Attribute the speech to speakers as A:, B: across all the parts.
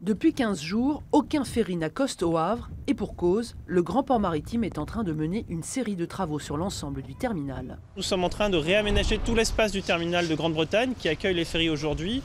A: Depuis 15 jours, aucun ferry n'accoste au Havre et pour cause, le Grand Port Maritime est en train de mener une série de travaux sur l'ensemble du terminal.
B: Nous sommes en train de réaménager tout l'espace du terminal de Grande-Bretagne qui accueille les ferries aujourd'hui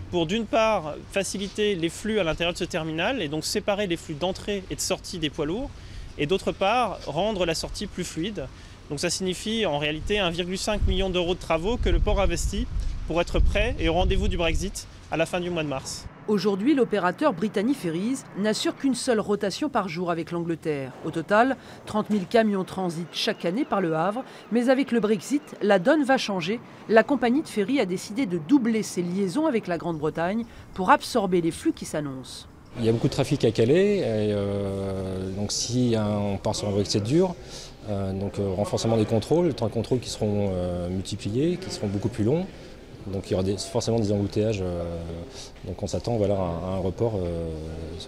B: pour d'une part faciliter les flux à l'intérieur de ce terminal et donc séparer les flux d'entrée et de sortie des poids lourds et d'autre part rendre la sortie plus fluide. Donc ça signifie en réalité 1,5 million d'euros de travaux que le port investit pour être prêt et au rendez-vous du Brexit à la fin du mois de mars.
A: Aujourd'hui, l'opérateur Brittany Ferries n'assure qu'une seule rotation par jour avec l'Angleterre. Au total, 30 000 camions transitent chaque année par le Havre. Mais avec le Brexit, la donne va changer. La compagnie de ferry a décidé de doubler ses liaisons avec la Grande-Bretagne pour absorber les flux qui s'annoncent.
C: Il y a beaucoup de trafic à Calais, et donc si on part sur un Brexit dur, renforcement des contrôles, les temps de contrôle qui seront multipliés, qui seront beaucoup plus longs. Donc il y aura forcément des embouteillages, donc on s'attend à un report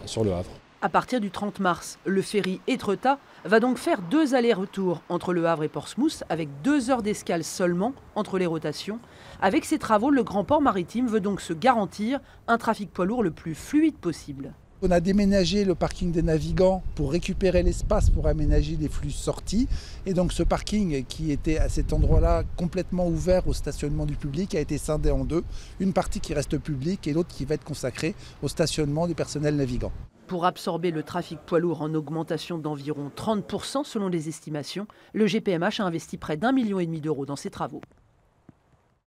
C: sur le Havre.
A: À partir du 30 mars, le ferry Etretat va donc faire 2 allers-retours entre le Havre et Portsmouth avec 2 heures d'escale seulement entre les rotations. Avec ces travaux, le Grand Port Maritime veut donc se garantir un trafic poids lourd le plus fluide possible.
D: On a déménagé le parking des navigants pour récupérer l'espace pour aménager les flux sortis. Et donc ce parking qui était à cet endroit-là complètement ouvert au stationnement du public a été scindé en deux. Une partie qui reste publique et l'autre qui va être consacrée au stationnement du personnel navigant.
A: Pour absorber le trafic poids lourd en augmentation d'environ 30% selon les estimations, le GPMH a investi près d'1,5 million d'euros dans ces travaux.